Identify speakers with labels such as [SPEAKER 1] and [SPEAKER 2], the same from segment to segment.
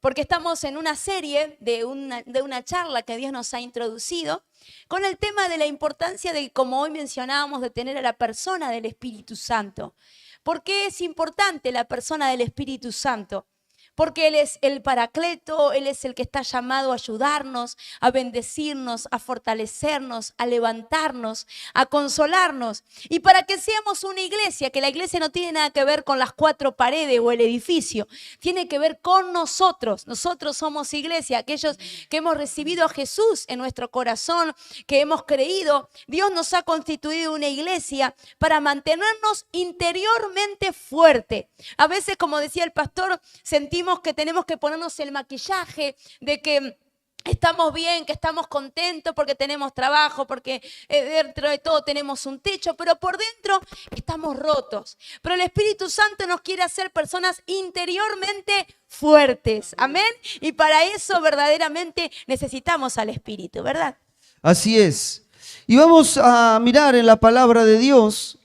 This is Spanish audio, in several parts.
[SPEAKER 1] porque estamos en una serie de una charla que Dios nos ha introducido con el tema de la importancia de, como hoy mencionábamos, de tener a la persona del Espíritu Santo. ¿Por qué es importante la persona del Espíritu Santo? Porque Él es el Paracleto, Él es el que está llamado a ayudarnos, a bendecirnos, a fortalecernos, a levantarnos, a consolarnos. Y para que seamos una iglesia, que la iglesia no tiene nada que ver con las cuatro paredes o el edificio, tiene que ver con nosotros. Nosotros somos iglesia, aquellos que hemos recibido a Jesús en nuestro corazón, que hemos creído. Dios nos ha constituido una iglesia para mantenernos interiormente fuerte. A veces, como decía el pastor, sentimos que tenemos que ponernos el maquillaje de que estamos bien, que estamos contentos porque tenemos trabajo, porque dentro de todo tenemos un techo, pero por dentro estamos rotos. Pero el Espíritu Santo nos quiere hacer personas interiormente fuertes. Amén. Y para eso verdaderamente necesitamos al Espíritu, ¿verdad?
[SPEAKER 2] Así es. Y vamos a mirar en la palabra de Dios.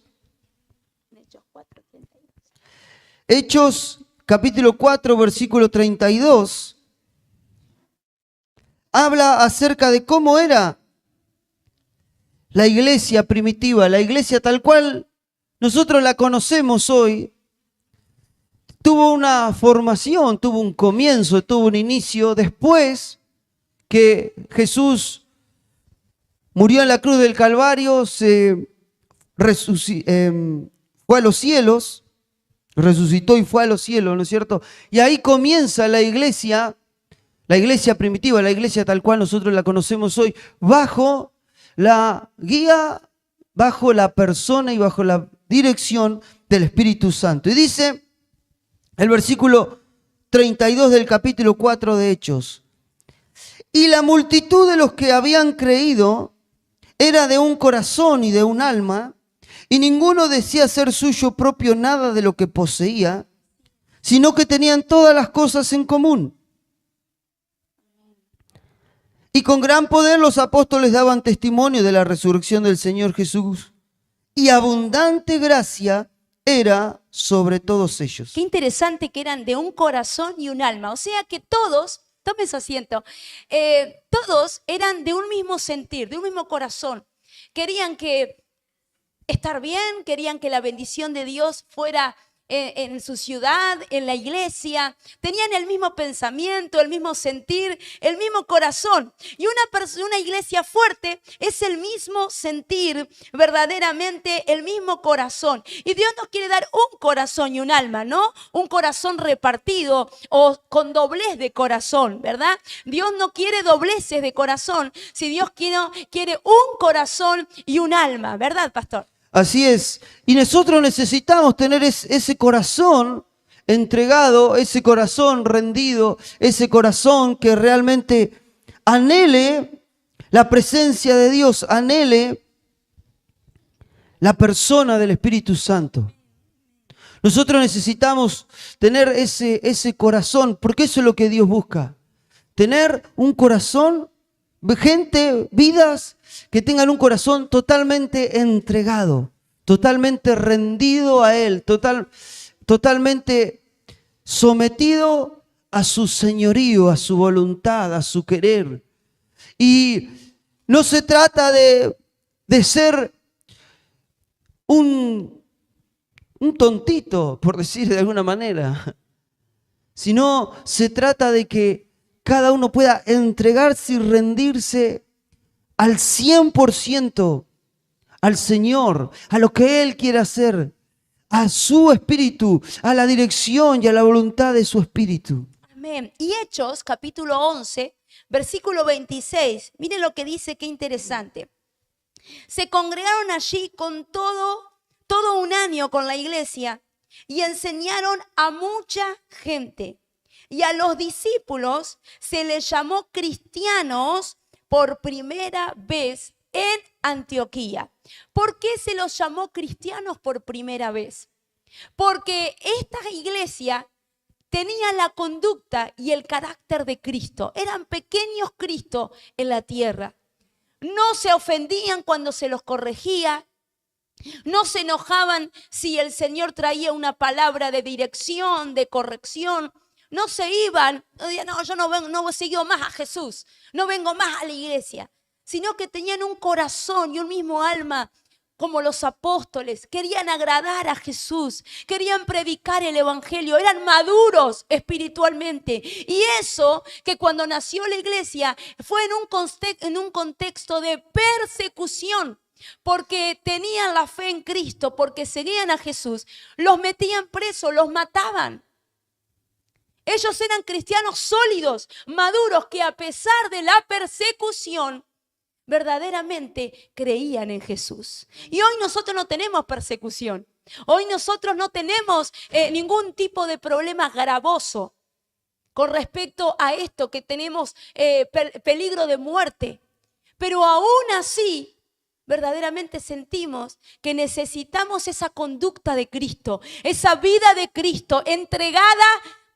[SPEAKER 2] Hechos capítulo 4, versículo 32. Habla acerca de cómo era la iglesia primitiva, la iglesia tal cual nosotros la conocemos hoy. Tuvo una formación, tuvo un comienzo, tuvo un inicio después que Jesús murió en la cruz del Calvario, fue a los cielos, resucitó y fue a los cielos, ¿no es cierto? Y ahí comienza la iglesia primitiva, la iglesia tal cual nosotros la conocemos hoy, bajo la guía, bajo la persona y bajo la dirección del Espíritu Santo. Y dice el versículo 32 del capítulo 4 de Hechos: y la multitud de los que habían creído era de un corazón y de un alma, y ninguno decía ser suyo propio nada de lo que poseía, sino que tenían todas las cosas en común. Y con gran poder los apóstoles daban testimonio de la resurrección del Señor Jesús, y abundante gracia era sobre todos ellos.
[SPEAKER 1] Qué interesante que eran de un corazón y un alma. O sea que todos, tomen su asiento, todos eran de un mismo sentir, de un mismo corazón. Querían estar bien, querían que la bendición de Dios fuera en su ciudad, en la iglesia. Tenían el mismo pensamiento, el mismo sentir, el mismo corazón. Y una iglesia fuerte es el mismo sentir, verdaderamente el mismo corazón. Y Dios nos quiere dar un corazón y un alma, ¿no? Un corazón repartido o con corazón, ¿verdad? Dios no quiere dobleces de corazón, si Dios quiere un corazón y un alma, ¿verdad, pastor?
[SPEAKER 2] Así es, y nosotros necesitamos tener ese corazón entregado, ese corazón rendido, ese corazón que realmente anhele la presencia de Dios, anhele la persona del Espíritu Santo. Nosotros necesitamos tener ese corazón, porque eso es lo que Dios busca. Tener un corazón, vidas que tengan un corazón totalmente entregado, totalmente rendido a Él, totalmente sometido a su señorío, a su voluntad, a su querer. Y no se trata de ser un tontito, por decir de alguna manera, sino se trata de que cada uno pueda entregarse y rendirse al 100% al Señor, a lo que Él quiere hacer, a su Espíritu, a la dirección y a la voluntad de su Espíritu.
[SPEAKER 1] Amén. Y Hechos, capítulo 11, versículo 26, miren lo que dice, qué interesante. Se congregaron allí con todo un año con la iglesia y enseñaron a mucha gente. Y a los discípulos se les llamó cristianos por primera vez en Antioquía. ¿Por qué se los llamó cristianos por primera vez? Porque esta iglesia tenía la conducta y el carácter de Cristo. Eran pequeños Cristo en la tierra. No se ofendían cuando se los corregía. No se enojaban si el Señor traía una palabra de dirección, de corrección. no se iban, no decían, no, yo no sigo más a Jesús, no vengo más a la iglesia, sino que tenían un corazón y un mismo alma como los apóstoles, querían agradar a Jesús, querían predicar el evangelio, eran maduros espiritualmente. Y eso que cuando nació la iglesia fue en un contexto de persecución, porque tenían la fe en Cristo, porque seguían a Jesús, los metían presos, los mataban. Ellos eran cristianos sólidos, maduros, que a pesar de la persecución, verdaderamente creían en Jesús. Y hoy nosotros no tenemos persecución. Hoy nosotros no tenemos ningún tipo de problema gravoso con respecto a esto, que tenemos peligro de muerte. Pero aún así, verdaderamente sentimos que necesitamos esa conducta de Cristo, esa vida de Cristo entregada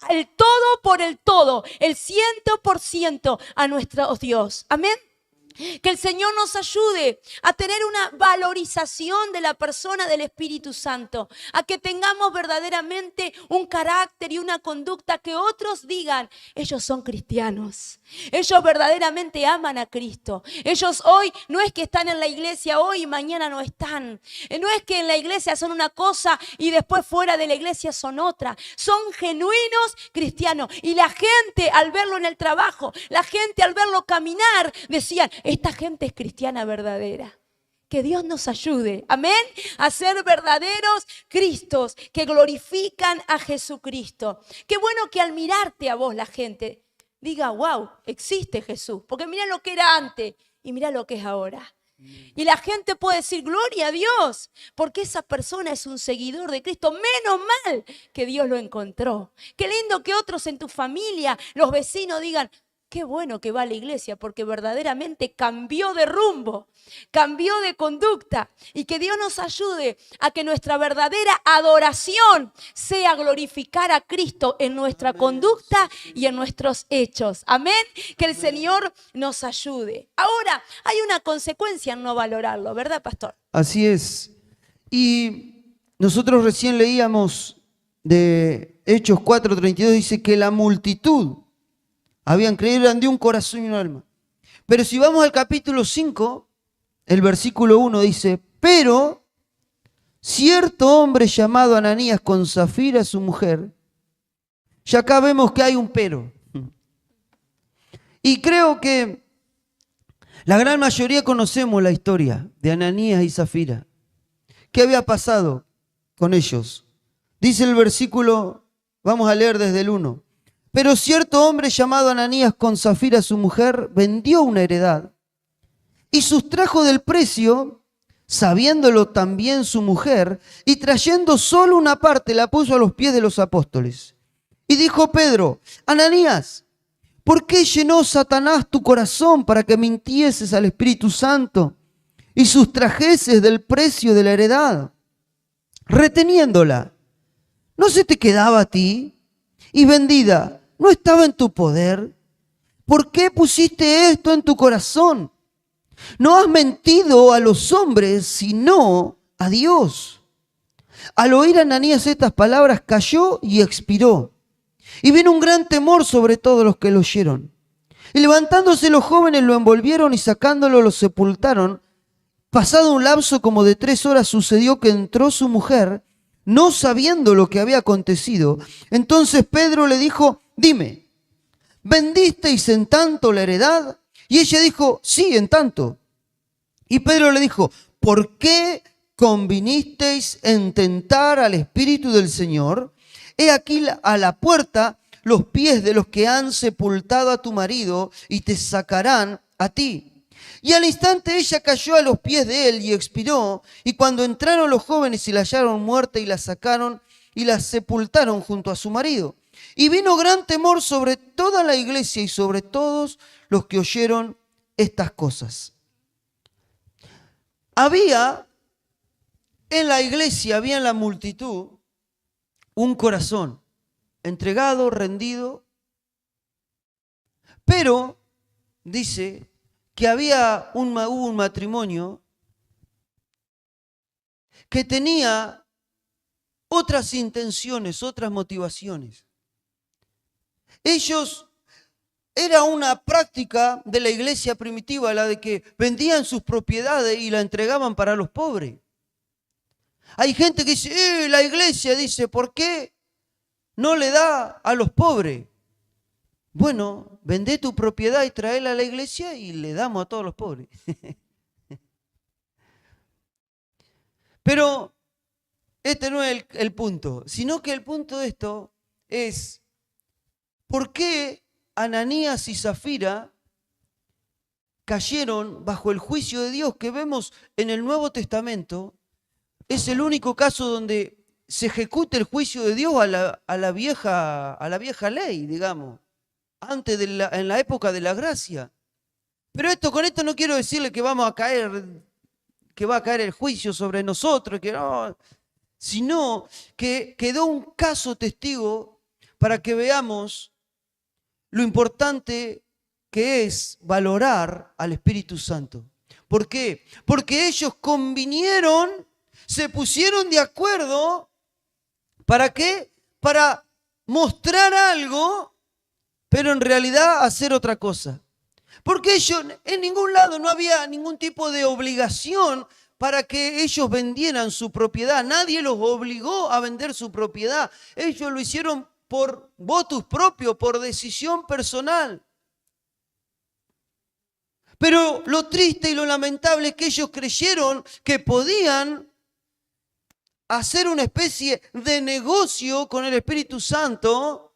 [SPEAKER 1] el todo por el todo, el 100% a nuestro Dios. Amén. Que el Señor nos ayude a tener una valorización de la persona del Espíritu Santo, a que tengamos verdaderamente un carácter y una conducta que otros digan, ellos son cristianos, ellos verdaderamente aman a Cristo. Ellos hoy no es que están en la iglesia hoy y mañana no están, no es que en la iglesia son una cosa y después fuera de la iglesia son otra, son genuinos cristianos. Y la gente al verlo en el trabajo, la gente al verlo caminar, decían, esta gente es cristiana verdadera. Que Dios nos ayude, amén, a ser verdaderos Cristos que glorifican a Jesucristo. Qué bueno que al mirarte a vos la gente diga, wow, existe Jesús. Porque mira lo que era antes y mira lo que es ahora. Y la gente puede decir, gloria a Dios, porque esa persona es un seguidor de Cristo. Menos mal que Dios lo encontró. Qué lindo que otros en tu familia, los vecinos digan, qué bueno que va a la iglesia, porque verdaderamente cambió de rumbo, cambió de conducta. Y que Dios nos ayude a que nuestra verdadera adoración sea glorificar a Cristo en nuestra conducta y en nuestros hechos. Amén. Que el Señor nos ayude. Ahora, hay una consecuencia en no valorarlo, ¿verdad, pastor?
[SPEAKER 2] Así es. Y nosotros recién leíamos de Hechos 4:32, dice que la multitud habían creído, eran de un corazón y un alma. Pero si vamos al capítulo 5, el versículo 1 dice, pero cierto hombre llamado Ananías con Zafira, su mujer, ya acá vemos que hay un pero. Y creo que la gran mayoría conocemos la historia de Ananías y Zafira. ¿Qué había pasado con ellos? Dice el versículo, vamos a leer desde el 1. Pero cierto hombre llamado Ananías con Zafira, su mujer, vendió una heredad y sustrajo del precio, sabiéndolo también su mujer, y trayendo solo una parte la puso a los pies de los apóstoles. Y dijo Pedro, Ananías, ¿por qué llenó Satanás tu corazón para que mintieses al Espíritu Santo y sustrajeses del precio de la heredad, reteniéndola? ¿No se te quedaba a ti? Y vendida, ¿no estaba en tu poder? ¿Por qué pusiste esto en tu corazón? No has mentido a los hombres, sino a Dios. Al oír Ananías estas palabras, cayó y expiró. Y vino un gran temor sobre todos los que lo oyeron. Y levantándose los jóvenes lo envolvieron y sacándolo lo sepultaron. Pasado un lapso como de 3 horas sucedió que entró su mujer, no sabiendo lo que había acontecido. Entonces Pedro le dijo, dime, ¿vendisteis en tanto la heredad? Y ella dijo, sí, en tanto. Y Pedro le dijo, ¿por qué convinisteis en tentar al Espíritu del Señor? He aquí a la puerta los pies de los que han sepultado a tu marido y te sacarán a ti. Y al instante ella cayó a los pies de él y expiró. Y cuando entraron los jóvenes y la hallaron muerta y la sacaron y la sepultaron junto a su marido. Y vino gran temor sobre toda la iglesia y sobre todos los que oyeron estas cosas. Había en la iglesia, había en la multitud, un corazón entregado, rendido, pero dice que hubo un matrimonio que tenía otras intenciones, otras motivaciones. Ellos, era una práctica de la iglesia primitiva la de que vendían sus propiedades y la entregaban para los pobres. Hay gente que dice, la iglesia dice, ¿por qué no le da a los pobres? Bueno, vendé tu propiedad y tráela a la iglesia y le damos a todos los pobres. Pero este no es el punto, sino que el punto de esto es, ¿por qué Ananías y Zafira cayeron bajo el juicio de Dios que vemos en el Nuevo Testamento? Es el único caso donde se ejecuta el juicio de Dios a la vieja ley, digamos, antes en la época de la gracia. Pero con esto no quiero decirle que vamos a caer, que va a caer el juicio sobre nosotros, que no, sino que quedó un caso testigo para que veamos lo importante que es valorar al Espíritu Santo. ¿Por qué? Porque ellos convinieron, se pusieron de acuerdo, ¿para qué? Para mostrar algo, pero en realidad hacer otra cosa. Porque ellos, en ningún lado no había ningún tipo de obligación para que ellos vendieran su propiedad. Nadie los obligó a vender su propiedad. Ellos lo hicieron por votus propio, por decisión personal. Pero lo triste y lo lamentable es que ellos creyeron que podían hacer una especie de negocio con el Espíritu Santo,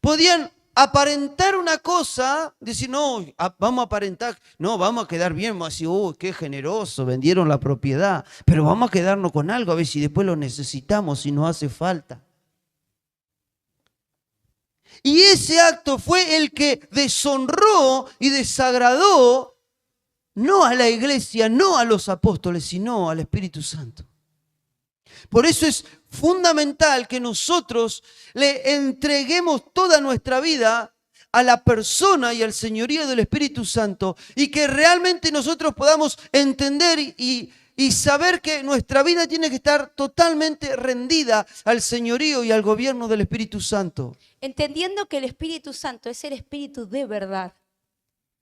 [SPEAKER 2] podían aparentar una cosa, decir, no, vamos a aparentar, no, vamos a quedar bien, vamos a decir, qué generoso, vendieron la propiedad, pero vamos a quedarnos con algo, a ver si después lo necesitamos, si nos hace falta. Y ese acto fue el que deshonró y desagradó no a la iglesia, no a los apóstoles, sino al Espíritu Santo. Por eso es fundamental que nosotros le entreguemos toda nuestra vida a la persona y al señorío del Espíritu Santo y que realmente nosotros podamos entender y saber que nuestra vida tiene que estar totalmente rendida al señorío y al gobierno del Espíritu Santo.
[SPEAKER 1] Entendiendo que el Espíritu Santo es el Espíritu de verdad.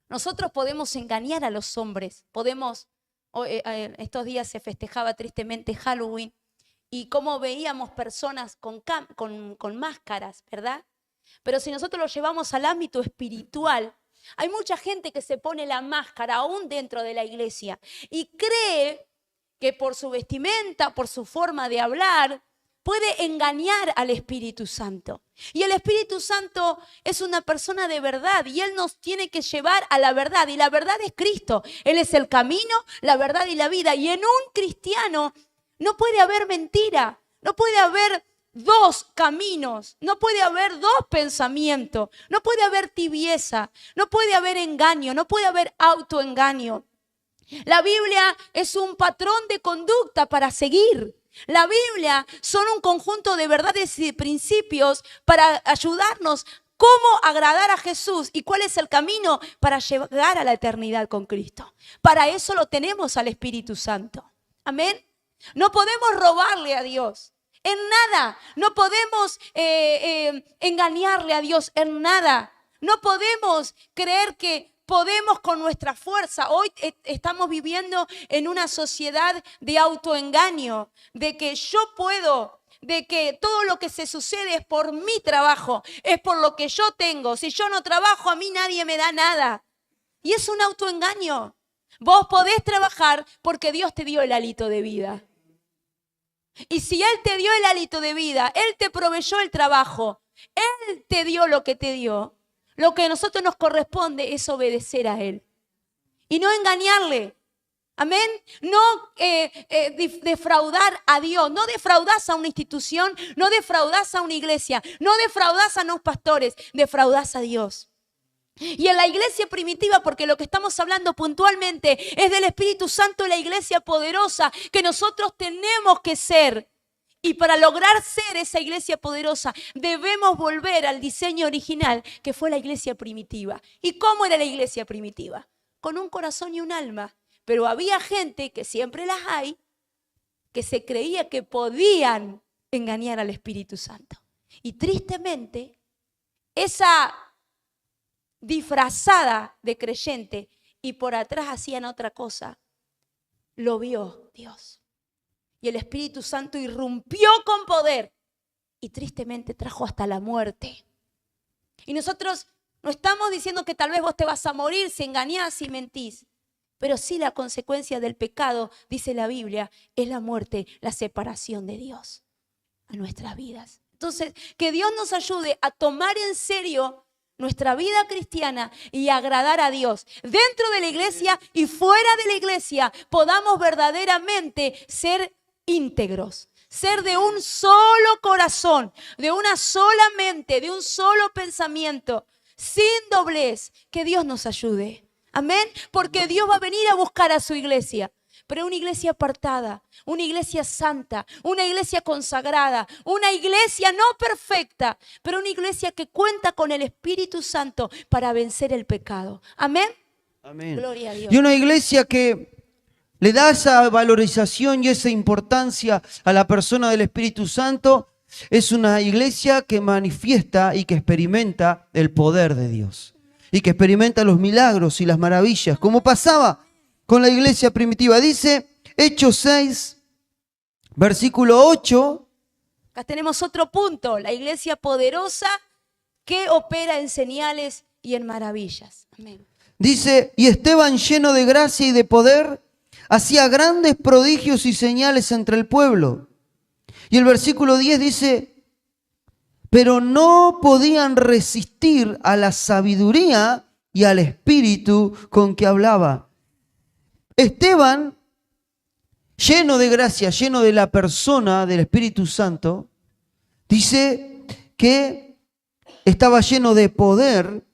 [SPEAKER 1] Nosotros podemos engañar a los hombres, estos días se festejaba tristemente Halloween, y cómo veíamos personas con máscaras, ¿verdad? Pero si nosotros lo llevamos al ámbito espiritual, hay mucha gente que se pone la máscara aún dentro de la iglesia y cree que por su vestimenta, por su forma de hablar, puede engañar al Espíritu Santo. Y el Espíritu Santo es una persona de verdad y Él nos tiene que llevar a la verdad. Y la verdad es Cristo. Él es el camino, la verdad y la vida. Y en un cristiano no puede haber mentira, no puede haber dos caminos, no puede haber dos pensamientos, no puede haber tibieza, no puede haber engaño, no puede haber autoengaño. La Biblia es un patrón de conducta para seguir. La Biblia son un conjunto de verdades y de principios para ayudarnos cómo agradar a Jesús y cuál es el camino para llegar a la eternidad con Cristo. Para eso lo tenemos al Espíritu Santo. Amén. No podemos robarle a Dios en nada. No podemos engañarle a Dios en nada. No podemos creer que podemos con nuestra fuerza. Hoy estamos viviendo en una sociedad de autoengaño, de que yo puedo, de que todo lo que se sucede es por mi trabajo, es por lo que yo tengo. Si yo no trabajo, a mí nadie me da nada. Y es un autoengaño. Vos podés trabajar porque Dios te dio el hálito de vida. Y si Él te dio el hálito de vida, Él te proveyó el trabajo, Él te dio lo que te dio, lo que a nosotros nos corresponde es obedecer a Él. Y no engañarle. Amén. No defraudar a Dios. No defraudás a una institución, no defraudás a una iglesia, no defraudás a unos pastores, defraudás a Dios. Y en la iglesia primitiva, porque lo que estamos hablando puntualmente es del Espíritu Santo, la iglesia poderosa que nosotros tenemos que ser. Y para lograr ser esa iglesia poderosa, debemos volver al diseño original que fue la iglesia primitiva. ¿Y cómo era la iglesia primitiva? Con un corazón y un alma. Pero había gente, que siempre las hay, que se creía que podían engañar al Espíritu Santo. Y tristemente, esa disfrazada de creyente y por atrás hacían otra cosa, lo vio Dios. Y el Espíritu Santo irrumpió con poder y tristemente trajo hasta la muerte. Y nosotros no estamos diciendo que tal vez vos te vas a morir si engañás, si mentís. Pero sí la consecuencia del pecado, dice la Biblia, es la muerte, la separación de Dios a nuestras vidas. Entonces, que Dios nos ayude a tomar en serio nuestra vida cristiana y agradar a Dios. Dentro de la iglesia y fuera de la iglesia podamos verdaderamente ser íntegros. Ser de un solo corazón, de una sola mente, de un solo pensamiento, sin doblez. Que Dios nos ayude. Amén. Porque Dios va a venir a buscar a su iglesia. Pero una iglesia apartada, una iglesia santa, una iglesia consagrada, una iglesia no perfecta, pero una iglesia que cuenta con el Espíritu Santo para vencer el pecado. Amén.
[SPEAKER 2] Amén.
[SPEAKER 1] Gloria a Dios.
[SPEAKER 2] Y una iglesia que le da esa valorización y esa importancia a la persona del Espíritu Santo es una iglesia que manifiesta y que experimenta el poder de Dios. Y que experimenta los milagros y las maravillas, como pasaba con la iglesia primitiva. Dice Hechos 6, versículo 8.
[SPEAKER 1] Acá tenemos otro punto, la iglesia poderosa que opera en señales y en maravillas. Amén.
[SPEAKER 2] Dice, y Esteban, lleno de gracia y de poder, hacía grandes prodigios y señales entre el pueblo. Y el versículo 10 dice, pero no podían resistir a la sabiduría y al espíritu con que hablaba. Esteban, lleno de gracia, lleno de la persona del Espíritu Santo, dice que estaba lleno de poder,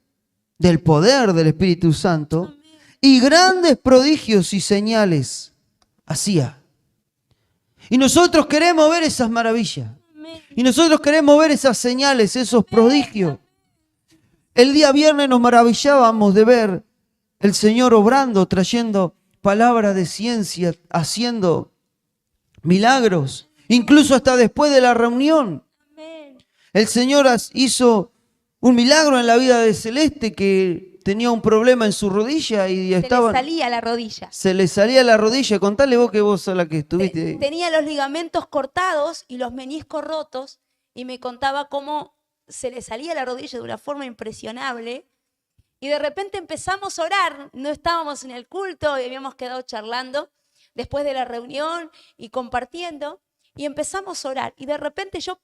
[SPEAKER 2] del poder del Espíritu Santo, y grandes prodigios y señales hacía. Y nosotros queremos ver esas maravillas. Y nosotros queremos ver esas señales, esos prodigios. El día viernes nos maravillábamos de ver el Señor obrando, trayendo palabras de ciencia, haciendo milagros, incluso hasta después de la reunión. El Señor hizo un milagro en la vida de Celeste, que tenía un problema en su rodilla y estaba...
[SPEAKER 1] Se le salía la rodilla.
[SPEAKER 2] Se le salía la rodilla. Contale vos, que vos sos la que estuviste ahí.
[SPEAKER 1] Tenía los ligamentos cortados y los meniscos rotos, y me contaba cómo se le salía la rodilla de una forma impresionable. Y de repente empezamos a orar, no estábamos en el culto y habíamos quedado charlando después de la reunión y compartiendo, y empezamos a orar. Y de repente yo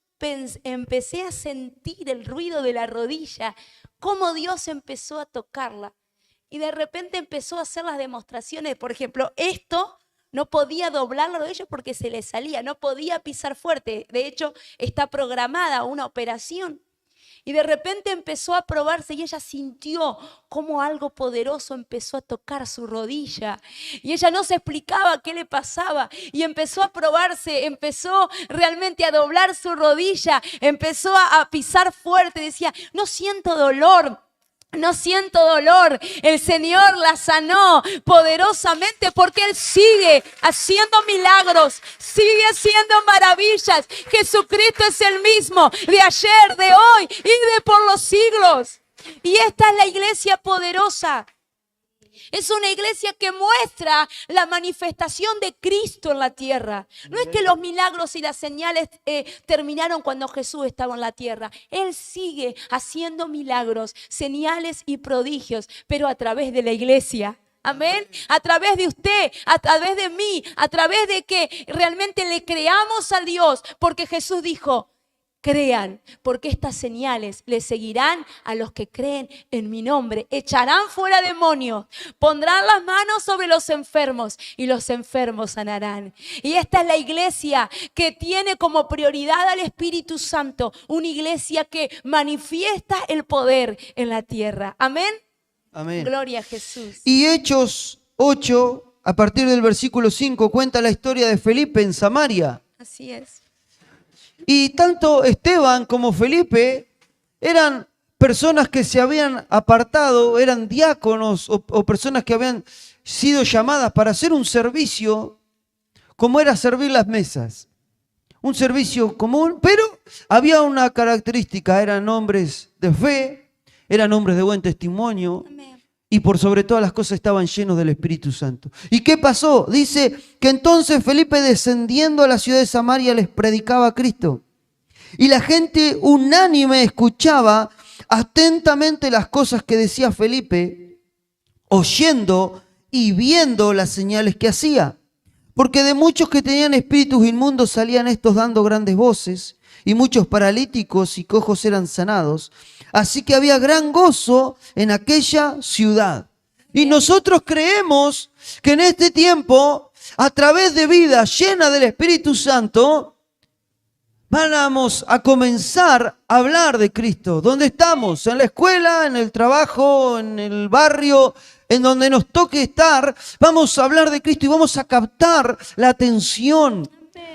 [SPEAKER 1] empecé a sentir el ruido de la rodilla, cómo Dios empezó a tocarla. Y de repente empezó a hacer las demostraciones. Por ejemplo, esto no podía doblar la rodilla porque se le salía, no podía pisar fuerte. De hecho, está programada una operación. Y de repente empezó a probarse y ella sintió cómo algo poderoso empezó a tocar su rodilla. Y ella no se explicaba qué le pasaba. Y empezó a probarse, empezó realmente a doblar su rodilla, empezó a pisar fuerte. Decía, no siento dolor. No siento dolor. El Señor la sanó poderosamente porque Él sigue haciendo milagros, sigue haciendo maravillas. Jesucristo es el mismo de ayer, de hoy y de por los siglos. Y esta es la iglesia poderosa. Es una iglesia que muestra la manifestación de Cristo en la tierra. No es que los milagros y las señales terminaron cuando Jesús estaba en la tierra. Él sigue haciendo milagros, señales y prodigios, pero a través de la iglesia. Amén. A través de usted, a través de mí, a través de que realmente le creamos a Dios, porque Jesús dijo, crean, porque estas señales les seguirán a los que creen en mi nombre. Echarán fuera demonios, pondrán las manos sobre los enfermos y los enfermos sanarán. Y esta es la iglesia que tiene como prioridad al Espíritu Santo, una iglesia que manifiesta el poder en la tierra. Amén.
[SPEAKER 2] Amén.
[SPEAKER 1] Gloria a Jesús.
[SPEAKER 2] Y Hechos 8, a partir del versículo 5, cuenta la historia de Felipe en Samaria.
[SPEAKER 1] Así es.
[SPEAKER 2] Y tanto Esteban como Felipe eran personas que se habían apartado, eran diáconos o personas que habían sido llamadas para hacer un servicio como era servir las mesas. un servicio común, pero había una característica, eran hombres de fe, eran hombres de buen testimonio,
[SPEAKER 1] Amén.
[SPEAKER 2] y por sobre todas las cosas estaban llenos del Espíritu Santo. ¿Y qué pasó? Dice que entonces Felipe, descendiendo a la ciudad de Samaria, les predicaba a Cristo. Y la gente unánime escuchaba atentamente las cosas que decía Felipe, oyendo y viendo las señales que hacía. Porque de muchos que tenían espíritus inmundos salían estos dando grandes voces, y muchos paralíticos y cojos eran sanados. Así que había gran gozo en aquella ciudad. Y nosotros creemos que en este tiempo, a través de vida llena del Espíritu Santo, vamos a comenzar a hablar de Cristo. ¿Dónde estamos? En la escuela, en el trabajo, en el barrio, en donde nos toque estar. Vamos a hablar de Cristo y vamos a captar la atención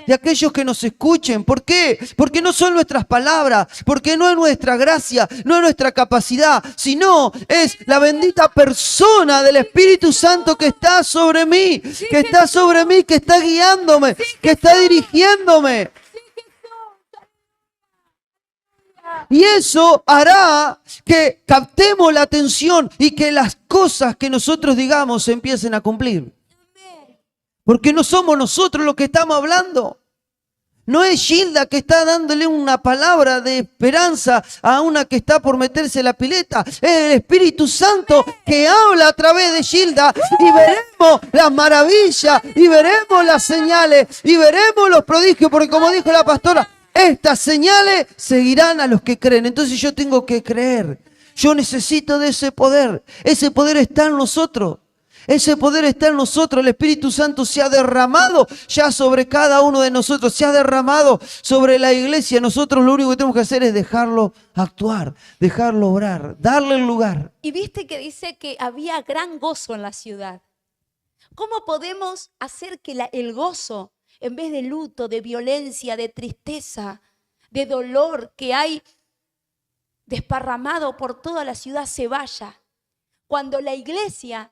[SPEAKER 2] de aquellos que nos escuchen. ¿Por qué? Porque no son nuestras palabras, porque no es nuestra gracia, no es nuestra capacidad, sino es la bendita persona del Espíritu Santo que está sobre mí, que está sobre mí, que está guiándome, que está dirigiéndome. Y eso hará que captemos la atención y que las cosas que nosotros digamos se empiecen a cumplir. Porque no somos nosotros los que estamos hablando. No es Gilda que está dándole una palabra de esperanza a una que está por meterse en la pileta. Es el Espíritu Santo que habla a través de Gilda y veremos las maravillas y veremos las señales y veremos los prodigios. Porque como dijo la pastora, estas señales seguirán a los que creen. Entonces yo tengo que creer. Yo necesito de ese poder. Ese poder está en nosotros. Ese poder está en nosotros. El Espíritu Santo se ha derramado ya sobre cada uno de nosotros. Se ha derramado sobre la iglesia. Nosotros lo único que tenemos que hacer es dejarlo actuar, dejarlo obrar, darle el lugar.
[SPEAKER 1] Y viste que dice que había gran gozo en la ciudad. ¿Cómo podemos hacer que el gozo, en vez de luto, de violencia, de tristeza, de dolor que hay desparramado por toda la ciudad, se vaya? Cuando la iglesia,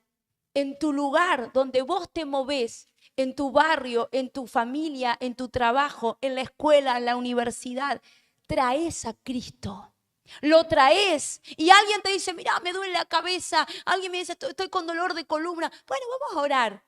[SPEAKER 1] en tu lugar donde vos te movés, en tu barrio, en tu familia, en tu trabajo, en la escuela, en la universidad, traes a Cristo. Lo traes y alguien te dice, mira, me duele la cabeza. Alguien me dice, estoy con dolor de columna. Bueno, vamos a orar.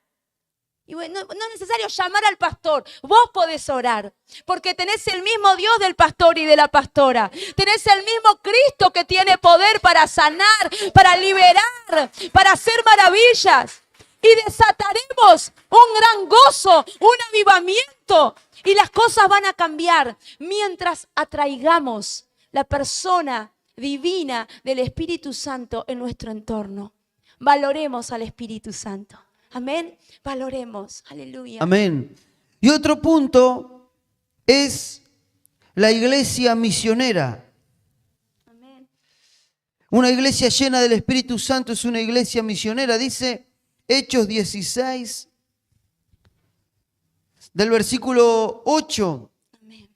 [SPEAKER 1] Y bueno, no es necesario llamar al pastor, vos podés orar, porque tenés el mismo Dios del pastor y de la pastora, tenés el mismo Cristo que tiene poder para sanar, para liberar, para hacer maravillas, y desataremos un gran gozo, un avivamiento, y las cosas van a cambiar mientras atraigamos la persona divina del Espíritu Santo en nuestro entorno. Valoremos al Espíritu Santo. Amén. Valoremos. Aleluya.
[SPEAKER 2] Amén. Y otro punto es la iglesia misionera.
[SPEAKER 1] Amén.
[SPEAKER 2] Una iglesia llena del Espíritu Santo es una iglesia misionera. Dice Hechos 16, del versículo 8
[SPEAKER 1] Amén.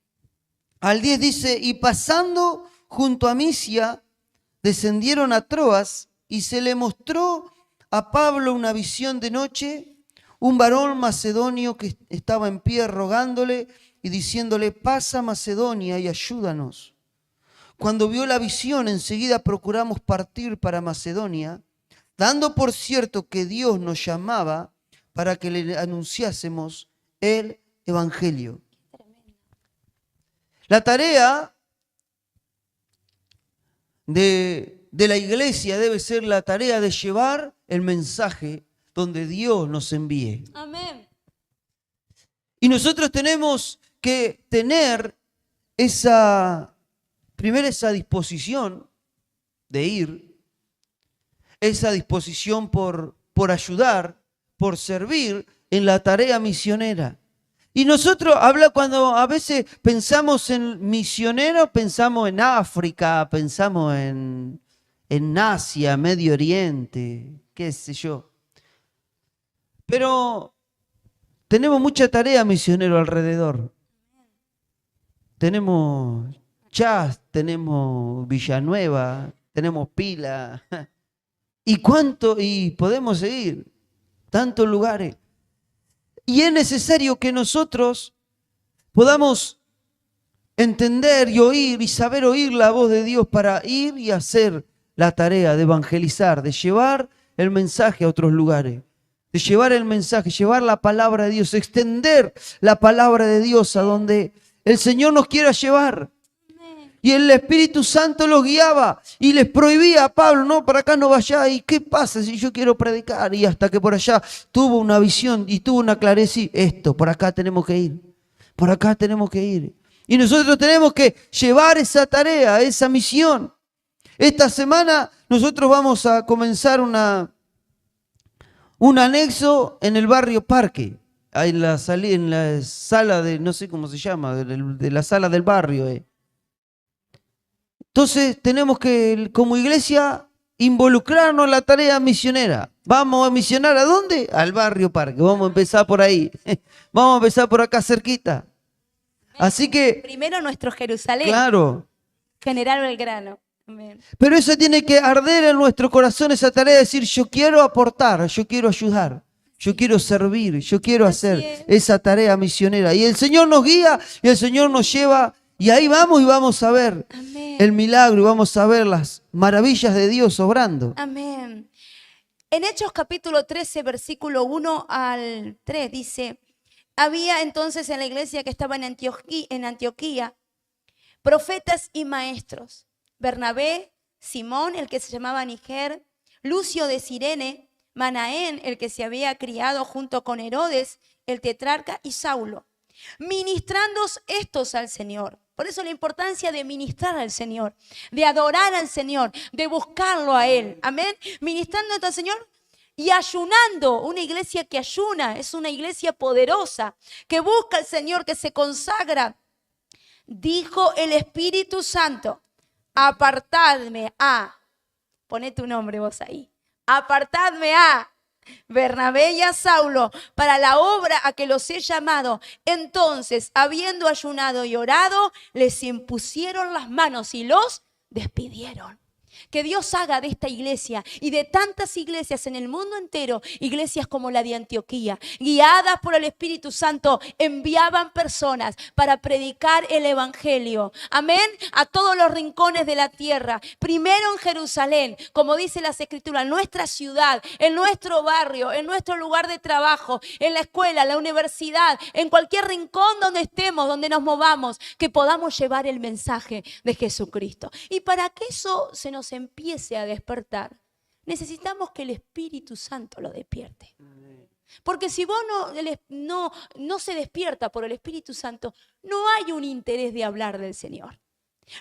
[SPEAKER 2] al 10 dice, y pasando junto a Misia, descendieron a Troas y se le mostró a Pablo una visión de noche, un varón macedonio que estaba en pie rogándole y diciéndole, pasa Macedonia y ayúdanos. Cuando vio la visión, enseguida procuramos partir para Macedonia, dando por cierto que Dios nos llamaba para que le anunciásemos el Evangelio. La tarea de la iglesia debe ser la tarea de llevar el mensaje donde Dios nos envíe.
[SPEAKER 1] Amén.
[SPEAKER 2] Y nosotros tenemos que tener esa disposición de ir, esa disposición por ayudar, por servir en la tarea misionera. Y nosotros cuando a veces pensamos en misionero, pensamos en África, pensamos en Asia, Medio Oriente, qué sé yo. Pero tenemos mucha tarea misionero alrededor. Tenemos Chas, tenemos Villanueva, tenemos Pila. Y podemos seguir, tantos lugares. Y es necesario que nosotros podamos entender y oír y saber oír la voz de Dios para ir y hacer la tarea de evangelizar, de llevar el mensaje a otros lugares, de llevar el mensaje, llevar la palabra de Dios, extender la palabra de Dios a donde el Señor nos quiera llevar. Y el Espíritu Santo los guiaba y les prohibía a Pablo, no, para acá no vaya. ¿Y qué pasa si yo quiero predicar? Y hasta que por allá tuvo una visión y tuvo una clareza, esto, por acá tenemos que ir, por acá tenemos que ir. Y nosotros tenemos que llevar esa tarea, esa misión. Esta semana nosotros vamos a comenzar un anexo en el barrio Parque. Ahí en la sala de, no sé cómo se llama, de la sala del barrio. Entonces tenemos que, como iglesia, involucrarnos en la tarea misionera. ¿Vamos a misionar a dónde? Al barrio Parque. Vamos a empezar por ahí. Vamos a empezar por acá cerquita. Así que...
[SPEAKER 1] Primero nuestro Jerusalén.
[SPEAKER 2] Claro.
[SPEAKER 1] General Belgrano. Amén.
[SPEAKER 2] Pero eso tiene que arder en nuestro corazón, esa tarea de decir, yo quiero aportar, yo quiero ayudar, yo quiero servir, yo quiero hacer esa tarea misionera. Y el Señor nos guía y el Señor nos lleva. Y ahí vamos y vamos a ver el milagro y vamos a ver las maravillas de Dios obrando.
[SPEAKER 1] Amén. En Hechos capítulo 13, versículo 1 al 3 dice, había entonces en la iglesia que estaba en Antioquía profetas y maestros, Bernabé, Simón, el que se llamaba Niger, Lucio de Cirene, Manaén, el que se había criado junto con Herodes, el tetrarca, y Saulo, ministrando estos al Señor. Por eso la importancia de ministrar al Señor, de adorar al Señor, de buscarlo a Él. Amén. Ministrando al Señor y ayunando. Una iglesia que ayuna es una iglesia poderosa, que busca al Señor, que se consagra. Dijo el Espíritu Santo, apartadme a, poné tu nombre vos ahí, apartadme a Bernabé y a Saulo para la obra a que los he llamado. Entonces, habiendo ayunado y orado, les impusieron las manos y los despidieron. Que Dios haga de esta iglesia y de tantas iglesias en el mundo entero, iglesias como la de Antioquía, guiadas por el Espíritu Santo, enviaban personas para predicar el evangelio. Amén. A todos los rincones de la tierra. Primero en Jerusalén, como dice las Escrituras, en nuestra ciudad, en nuestro barrio, en nuestro lugar de trabajo, en la escuela, en la universidad, en cualquier rincón donde estemos, donde nos movamos, que podamos llevar el mensaje de Jesucristo. Y para que eso se nos empiece a despertar, necesitamos que el Espíritu Santo lo despierte. Porque si vos no se despierta por el Espíritu Santo, no hay un interés de hablar del Señor.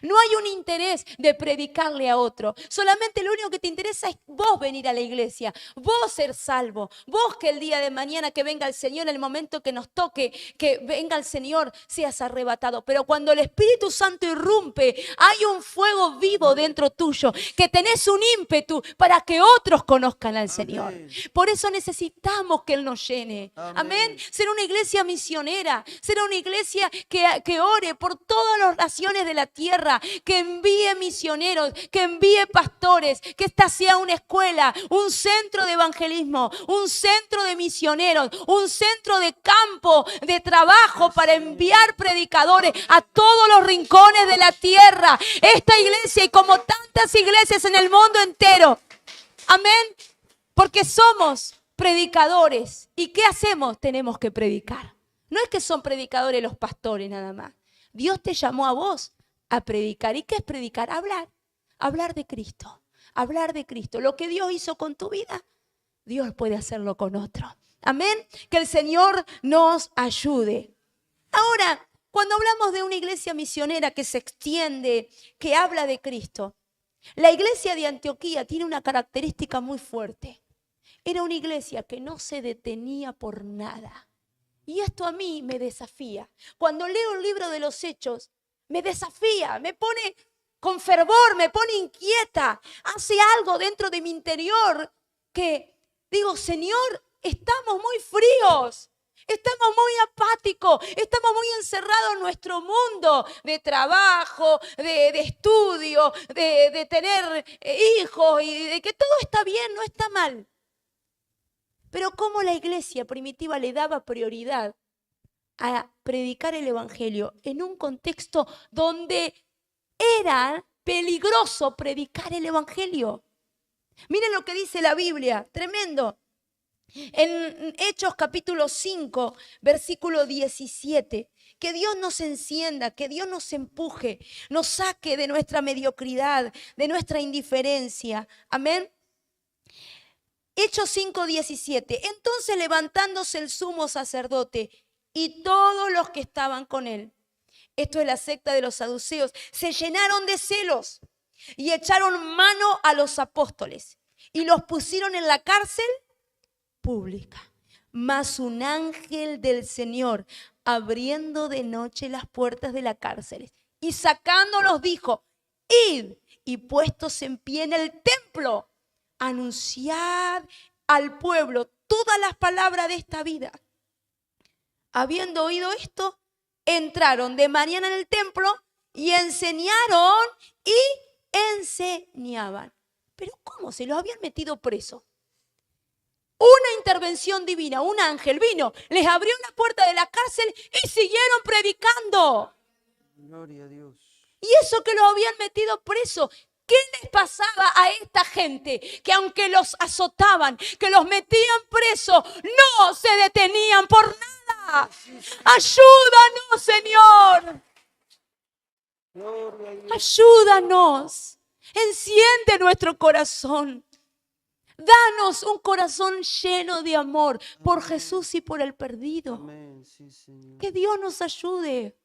[SPEAKER 1] No hay un interés de predicarle a otro. Solamente lo único que te interesa es vos venir a la iglesia, vos ser salvo, vos que el día de mañana que venga el Señor, en el momento que nos toque, que venga el Señor, seas arrebatado. Pero cuando el Espíritu Santo irrumpe, hay un fuego vivo dentro tuyo, que tenés un ímpetu para que otros conozcan al Señor. Por eso necesitamos que Él nos llene. Amén. Ser una iglesia misionera, ser una iglesia que ore por todas las naciones de la tierra, que envíe misioneros, que envíe pastores, que esta sea una escuela, un centro de evangelismo, un centro de misioneros, un centro de campo, de trabajo para enviar predicadores a todos los rincones de la tierra. Esta iglesia y como tantas iglesias en el mundo entero. Amén. Porque somos predicadores. ¿Y qué hacemos? Tenemos que predicar. No es que son predicadores los pastores nada más. Dios te llamó a vos a predicar. ¿Y qué es predicar? Hablar de Cristo. Hablar de Cristo. Lo que Dios hizo con tu vida, Dios puede hacerlo con otro. Amén. Que el Señor nos ayude. Ahora, cuando hablamos de una iglesia misionera que se extiende, que habla de Cristo, la iglesia de Antioquía tiene una característica muy fuerte. Era una iglesia que no se detenía por nada. Y esto a mí me desafía. Cuando leo el libro de los Hechos, me desafía, me pone con fervor, me pone inquieta. Hace algo dentro de mi interior que digo, Señor, estamos muy fríos, estamos muy apáticos, estamos muy encerrados en nuestro mundo de trabajo, de estudio, de tener hijos y de que todo está bien, no está mal. Pero como la iglesia primitiva le daba prioridad a predicar el evangelio en un contexto donde era peligroso predicar el evangelio. Miren lo que dice la Biblia, tremendo. En Hechos capítulo 5, versículo 17, que Dios nos encienda, que Dios nos empuje, nos saque de nuestra mediocridad, de nuestra indiferencia. Amén. Hechos 5, 17. Entonces levantándose el sumo sacerdote y todos los que estaban con él, esto es la secta de los saduceos, se llenaron de celos y echaron mano a los apóstoles y los pusieron en la cárcel pública. Mas un ángel del Señor, abriendo de noche las puertas de la cárcel y sacándolos, dijo: id y puestos en pie en el templo, anunciad al pueblo todas las palabras de esta vida. Habiendo oído esto, entraron de mañana en el templo y enseñaron y enseñaban. Pero ¿cómo? Se los habían metido preso. Una intervención divina, un ángel vino, les abrió la puerta de la cárcel y siguieron predicando.
[SPEAKER 2] Gloria a Dios.
[SPEAKER 1] Y eso que los habían metido preso, ¿qué les pasaba a esta gente? Que aunque los azotaban, que los metían presos, no se detenían por nada. Ayúdanos, Señor. Ayúdanos. Enciende nuestro corazón. Danos un corazón lleno de amor por Jesús y por el perdido.
[SPEAKER 2] Amén. Sí, Señor.
[SPEAKER 1] Que Dios nos ayude.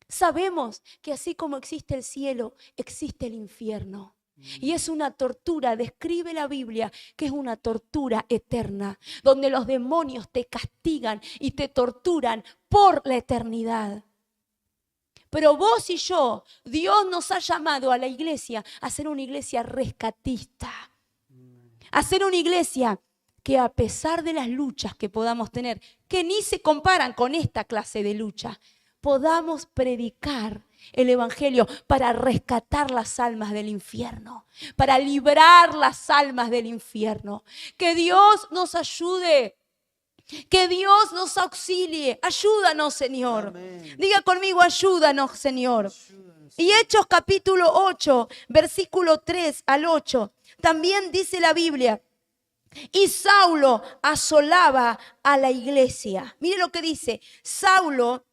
[SPEAKER 1] Sabemos que así como existe el cielo, existe el infierno. Y es una tortura, describe la Biblia, que es una tortura eterna, donde los demonios te castigan y te torturan por la eternidad. Pero vos y yo, Dios nos ha llamado a la iglesia a ser una iglesia rescatista. A ser una iglesia que a pesar de las luchas que podamos tener, que ni se comparan con esta clase de lucha, podamos predicar el evangelio para rescatar las almas del infierno, para librar las almas del infierno. Que Dios nos ayude, que Dios nos auxilie. Ayúdanos, Señor.
[SPEAKER 2] Amén.
[SPEAKER 1] Diga conmigo: ayúdanos, Señor. Y Hechos capítulo 8, versículo 3 al 8, también dice la Biblia: y Saulo asolaba a la iglesia. Mire lo que dice: Saulo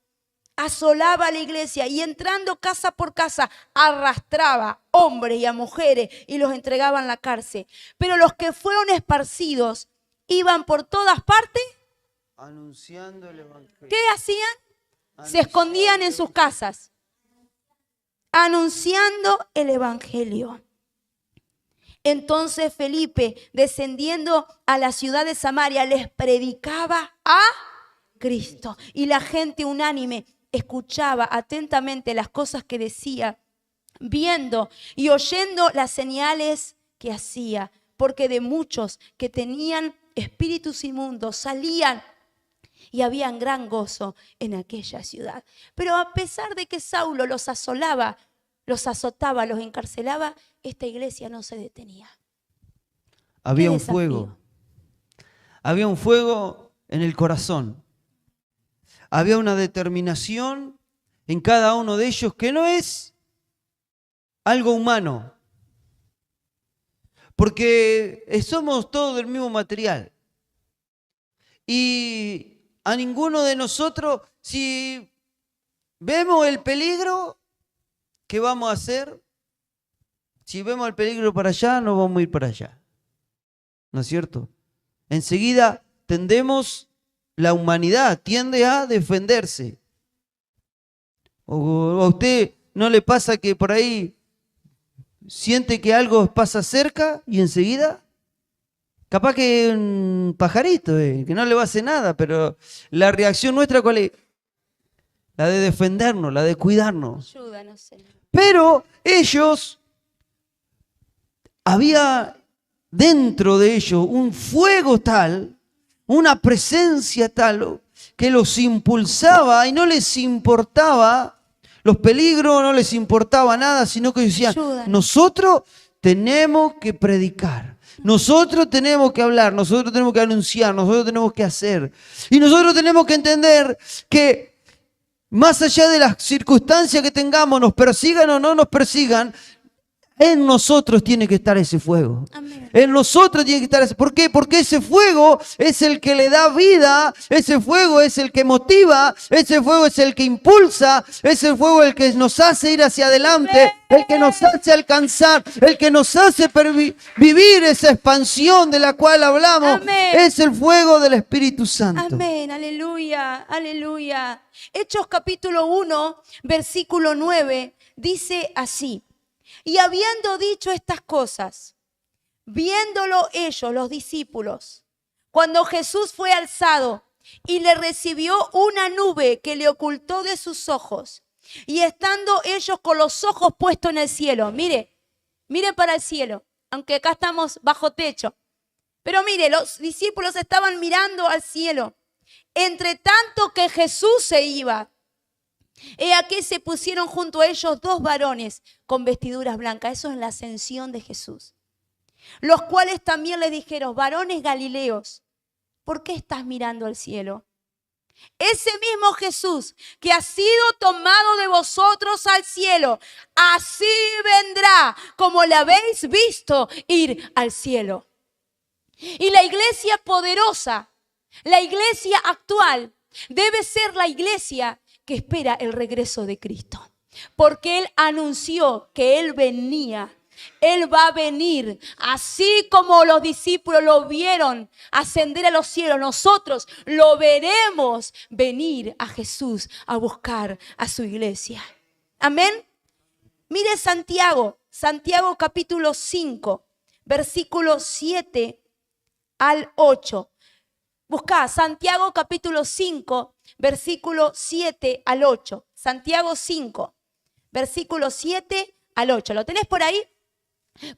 [SPEAKER 1] asolaba a la iglesia y entrando casa por casa arrastraba a hombres y a mujeres y los entregaba en la cárcel. Pero los que fueron esparcidos iban por todas partes.
[SPEAKER 2] Anunciando el evangelio.
[SPEAKER 1] ¿Qué hacían? Se escondían en sus casas, anunciando el evangelio. Entonces Felipe, descendiendo a la ciudad de Samaria, les predicaba a Cristo. Y la gente unánime escuchaba atentamente las cosas que decía, viendo y oyendo las señales que hacía, porque de muchos que tenían espíritus inmundos salían y habían gran gozo en aquella ciudad. Pero a pesar de que Saulo los asolaba, los azotaba, los encarcelaba, esta iglesia no se detenía.
[SPEAKER 2] Había un
[SPEAKER 1] desafío.
[SPEAKER 2] fuego. Había un fuego en el corazón. Había una determinación en cada uno de ellos que no es algo humano. Porque somos todos del mismo material. Y a ninguno de nosotros, si vemos el peligro, ¿qué vamos a hacer? Si vemos el peligro para allá, no vamos a ir para allá. ¿No es cierto? Enseguida la humanidad tiende a defenderse. ¿O a usted no le pasa que por ahí siente que algo pasa cerca y enseguida? Capaz que un pajarito, que no le va a hacer nada, pero la reacción nuestra, ¿cuál es? La de defendernos, la de cuidarnos.
[SPEAKER 1] Ayúdanos, Señor.
[SPEAKER 2] Pero ellos, había dentro de ellos un fuego tal, una presencia tal, que los impulsaba y no les importaba los peligros, no les importaba nada, sino que decían,
[SPEAKER 1] Ayúdanos.
[SPEAKER 2] nosotros tenemos que predicar. Nosotros tenemos que hablar, nosotros tenemos que anunciar, nosotros tenemos que hacer. Y nosotros tenemos que entender que más allá de las circunstancias que tengamos, nos persigan o no nos persigan, en nosotros tiene que estar ese fuego.
[SPEAKER 1] Amén.
[SPEAKER 2] En nosotros tiene que estar ese. ¿Por qué? Porque ese fuego es el que le da vida, ese fuego es el que motiva, ese fuego es el que impulsa, ese fuego es el que nos hace ir hacia adelante, el que nos hace alcanzar, el que nos hace vivir esa expansión de la cual hablamos.
[SPEAKER 1] Amén.
[SPEAKER 2] Es el fuego del Espíritu Santo.
[SPEAKER 1] Amén, aleluya, aleluya. Hechos capítulo 1, versículo 9, dice así. Y habiendo dicho estas cosas, viéndolo ellos, los discípulos, cuando Jesús fue alzado y le recibió una nube que le ocultó de sus ojos, y estando ellos con los ojos puestos en el cielo, mire para el cielo, aunque acá estamos bajo techo, pero mire, los discípulos estaban mirando al cielo, entre tanto que Jesús se iba. He aquí se pusieron junto a ellos dos varones con vestiduras blancas. Eso es la ascensión de Jesús. Los cuales también les dijeron, varones galileos, ¿por qué estás mirando al cielo? Ese mismo Jesús que ha sido tomado de vosotros al cielo, así vendrá como le habéis visto ir al cielo. Y la iglesia poderosa, la iglesia actual, debe ser la iglesia que espera el regreso de Cristo. Porque Él anunció que Él venía. Él va a venir. Así como los discípulos lo vieron ascender a los cielos, nosotros lo veremos venir a Jesús a buscar a su iglesia. Amén. Mire Santiago capítulo 5, versículo 7 al 8. Buscá Santiago capítulo 5, versículo 7 al 8. Santiago 5, versículo 7 al 8. ¿Lo tenés por ahí?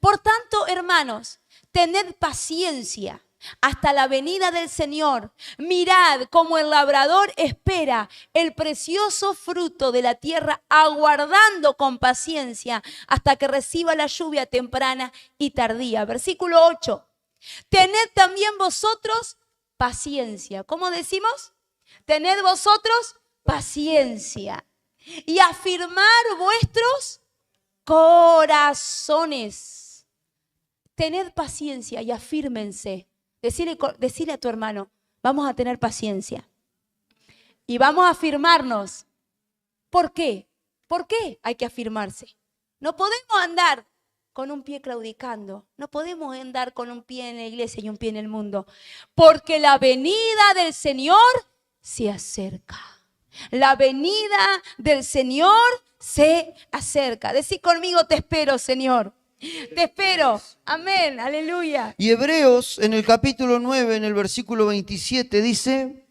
[SPEAKER 1] Por tanto, hermanos, tened paciencia hasta la venida del Señor. Mirad cómo el labrador espera el precioso fruto de la tierra, aguardando con paciencia hasta que reciba la lluvia temprana y tardía. Versículo 8. Tened también vosotros paciencia. ¿Cómo decimos? Tened vosotros paciencia y afirmar vuestros corazones. Tened paciencia y afírmense. Decile a tu hermano, vamos a tener paciencia y vamos a afirmarnos. ¿Por qué? ¿Por qué hay que afirmarse? No podemos andar con un pie claudicando. No podemos andar con un pie en la iglesia y un pie en el mundo. Porque la venida del Señor se acerca. La venida del Señor se acerca. Decí conmigo, te espero, Señor. Te espero. Amén. Aleluya.
[SPEAKER 2] Y Hebreos, en el capítulo 9, en el versículo 27, dice: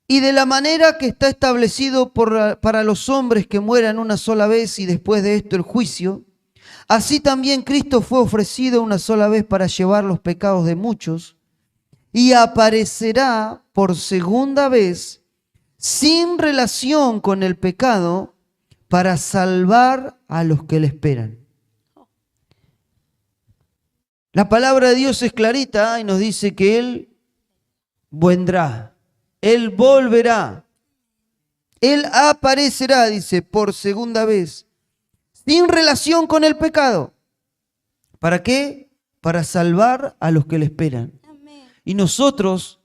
[SPEAKER 2] y de la manera que está establecido para los hombres que mueran una sola vez y después de esto el juicio, así también Cristo fue ofrecido una sola vez para llevar los pecados de muchos y aparecerá por segunda vez sin relación con el pecado para salvar a los que le esperan. La palabra de Dios es clarita y nos dice que Él vendrá, Él volverá, Él aparecerá, dice, por segunda vez, sin relación con el pecado. ¿Para qué? Para salvar a los que le esperan.
[SPEAKER 1] Amén.
[SPEAKER 2] Y nosotros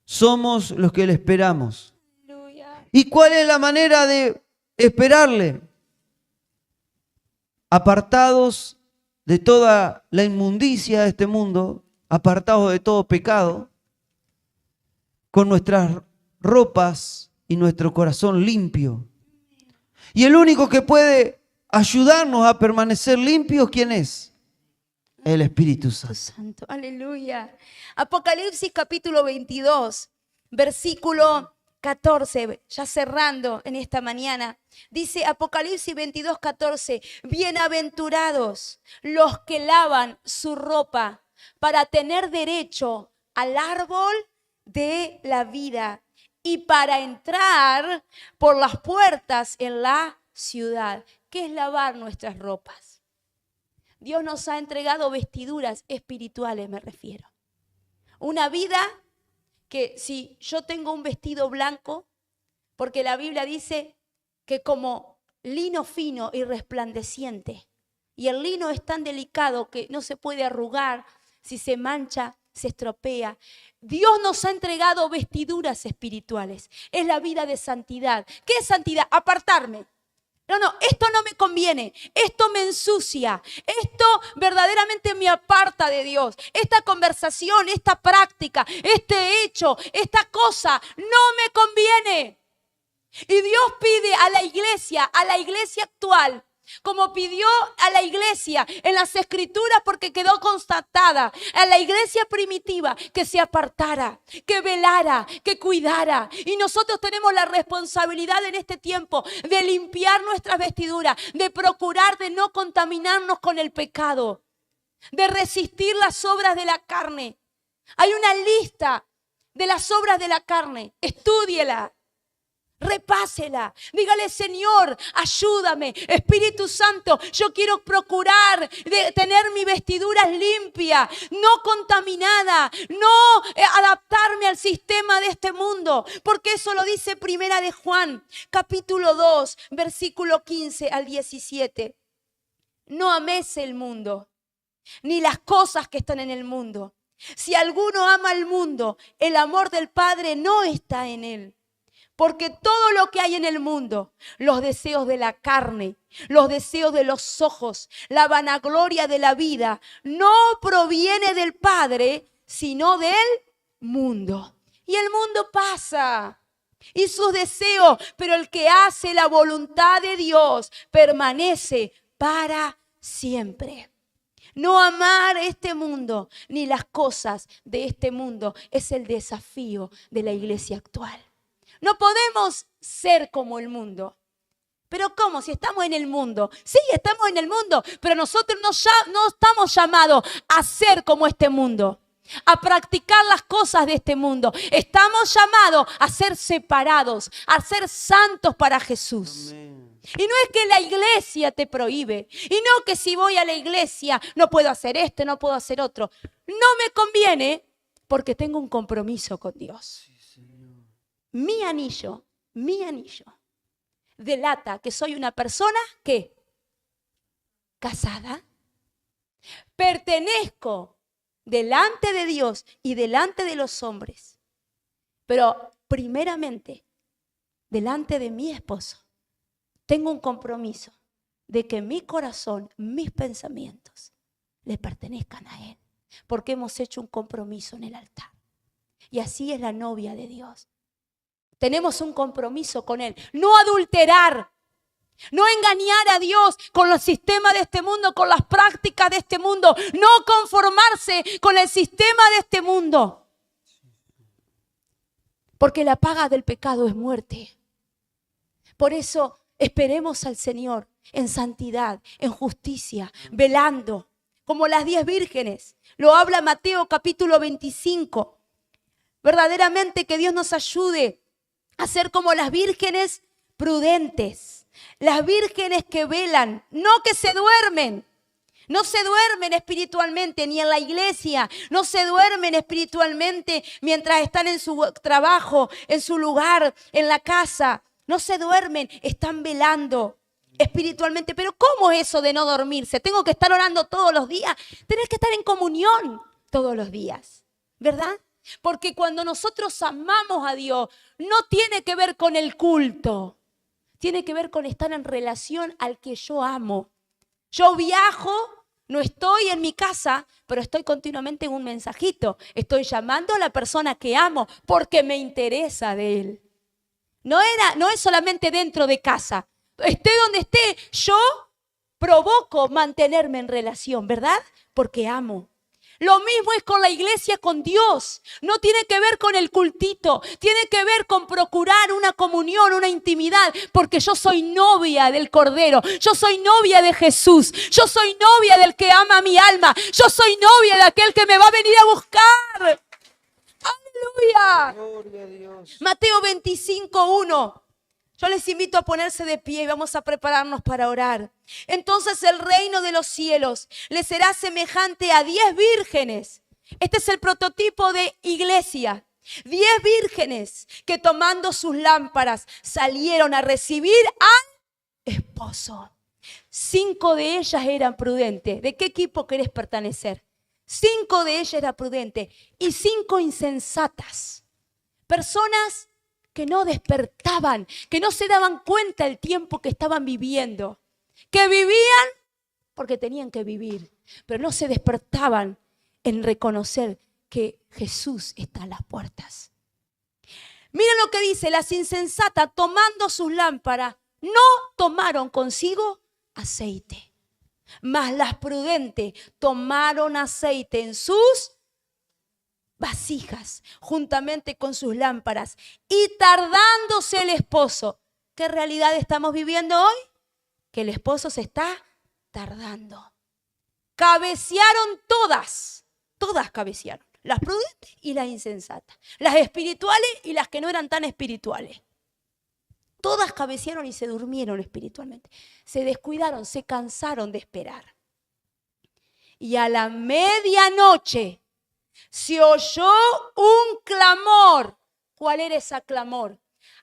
[SPEAKER 2] somos los que le esperamos.
[SPEAKER 1] Aleluya.
[SPEAKER 2] ¿Y cuál es la manera de esperarle? Apartados de toda la inmundicia de este mundo, apartados de todo pecado, con nuestras ropas y nuestro corazón limpio. Y el único que puede ayudarnos a permanecer limpios, ¿quién es? El Espíritu Santo.
[SPEAKER 1] Aleluya. Apocalipsis capítulo 22, versículo 14, ya cerrando en esta mañana. Dice Apocalipsis 22, 14, bienaventurados los que lavan su ropa para tener derecho al árbol de la vida y para entrar por las puertas en la ciudad. ¿Qué es lavar nuestras ropas? Dios nos ha entregado vestiduras espirituales, me refiero. Una vida que si yo tengo un vestido blanco, porque la Biblia dice que como lino fino y resplandeciente, y el lino es tan delicado que no se puede arrugar, si se mancha, se estropea. Dios nos ha entregado vestiduras espirituales. Es la vida de santidad. ¿Qué es santidad? Apartarme. No, esto no me conviene, esto me ensucia, esto verdaderamente me aparta de Dios. Esta conversación, esta práctica, este hecho, esta cosa no me conviene. Y Dios pide a la iglesia actual, como pidió a la iglesia en las Escrituras, porque quedó constatada, a la iglesia primitiva, que se apartara, que velara, que cuidara. Y nosotros tenemos la responsabilidad en este tiempo de limpiar nuestras vestiduras, de procurar de no contaminarnos con el pecado, de resistir las obras de la carne. Hay una lista de las obras de la carne, estúdiela. Repásela, dígale: Señor, ayúdame, Espíritu Santo, yo quiero procurar de tener mi vestidura limpia, no contaminada, no adaptarme al sistema de este mundo, porque eso lo dice Primera de Juan, capítulo 2, versículo 15 al 17. No ames el mundo, ni las cosas que están en el mundo. Si alguno ama al mundo, el amor del Padre no está en él. Porque todo lo que hay en el mundo, los deseos de la carne, los deseos de los ojos, la vanagloria de la vida, no proviene del Padre, sino del mundo. Y el mundo pasa, y sus deseos, pero el que hace la voluntad de Dios permanece para siempre. No amar este mundo, ni las cosas de este mundo, es el desafío de la iglesia actual. No podemos ser como el mundo. ¿Pero cómo? Si estamos en el mundo. Sí, estamos en el mundo, pero nosotros no estamos llamados a ser como este mundo, a practicar las cosas de este mundo. Estamos llamados a ser separados, a ser santos para Jesús. Amén. Y no es que la iglesia te prohíbe, y no que si voy a la iglesia no puedo hacer esto, no puedo hacer otro. No me conviene porque tengo un compromiso con Dios. Mi anillo delata que soy una persona que casada, pertenezco delante de Dios y delante de los hombres, pero primeramente delante de mi esposo tengo un compromiso de que mi corazón, mis pensamientos le pertenezcan a Él, porque hemos hecho un compromiso en el altar. Y así es la novia de Dios. Tenemos un compromiso con Él. No adulterar, no engañar a Dios con los sistemas de este mundo, con las prácticas de este mundo. No conformarse con el sistema de este mundo. Porque la paga del pecado es muerte. Por eso esperemos al Señor en santidad, en justicia, velando, como las 10 vírgenes. Lo habla Mateo capítulo 25. Verdaderamente que Dios nos ayude a ser como las vírgenes prudentes, las vírgenes que velan, no que se duermen. No se duermen espiritualmente, ni en la iglesia, no se duermen espiritualmente mientras están en su trabajo, en su lugar, en la casa. No se duermen, están velando espiritualmente. Pero ¿cómo es eso de no dormirse? Tengo que estar orando todos los días. Tenés que estar en comunión todos los días, ¿verdad? Porque cuando nosotros amamos a Dios, no tiene que ver con el culto. Tiene que ver con estar en relación al que yo amo. Yo viajo, no estoy en mi casa, pero estoy continuamente en un mensajito. Estoy llamando a la persona que amo porque me interesa de él. No es solamente dentro de casa. Esté donde esté, yo provoco mantenerme en relación, ¿verdad? Porque amo. Lo mismo es con la iglesia, con Dios. No tiene que ver con el cultito. Tiene que ver con procurar una comunión, una intimidad. Porque yo soy novia del Cordero. Yo soy novia de Jesús. Yo soy novia del que ama mi alma. Yo soy novia de aquel que me va a venir a buscar. ¡Aleluya! Gloria a Dios. Mateo 25:1. Yo les invito a ponerse de pie y vamos a prepararnos para orar. Entonces el reino de los cielos les será semejante a 10 vírgenes. Este es el prototipo de iglesia. 10 vírgenes que tomando sus lámparas salieron a recibir al esposo. 5 de ellas eran prudentes. ¿De qué equipo querés pertenecer? 5 de ellas eran prudentes y 5 insensatas. Personas que no despertaban, que no se daban cuenta del tiempo que estaban viviendo, que vivían porque tenían que vivir, pero no se despertaban en reconocer que Jesús está a las puertas. Miren lo que dice: las insensatas, tomando sus lámparas, no tomaron consigo aceite, mas las prudentes tomaron aceite en sus vasijas, juntamente con sus lámparas, y tardándose el esposo. ¿Qué realidad estamos viviendo hoy? Que el esposo se está tardando. Cabecearon todas cabecearon, las prudentes y las insensatas, las espirituales y las que no eran tan espirituales. Todas cabecearon y se durmieron espiritualmente, se descuidaron, se cansaron de esperar. Y a la medianoche se oyó un clamor. ¿Cuál era ese clamor?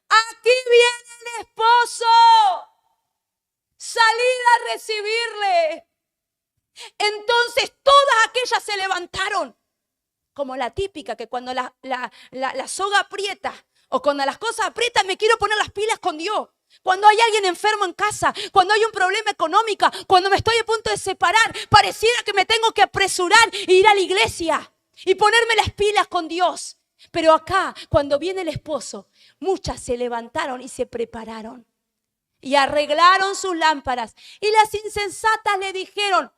[SPEAKER 1] ¡Aquí viene el esposo! ¡Salid a recibirle! Entonces todas aquellas se levantaron, como la típica que cuando la soga aprieta o cuando las cosas aprietan, me quiero poner las pilas con Dios. Cuando hay alguien enfermo en casa, cuando hay un problema económico, cuando me estoy a punto de separar, pareciera que me tengo que apresurar e ir a la iglesia y ponerme las pilas con Dios. Pero acá, cuando viene el esposo, muchas se levantaron y se prepararon y arreglaron sus lámparas. Y las insensatas le dijeron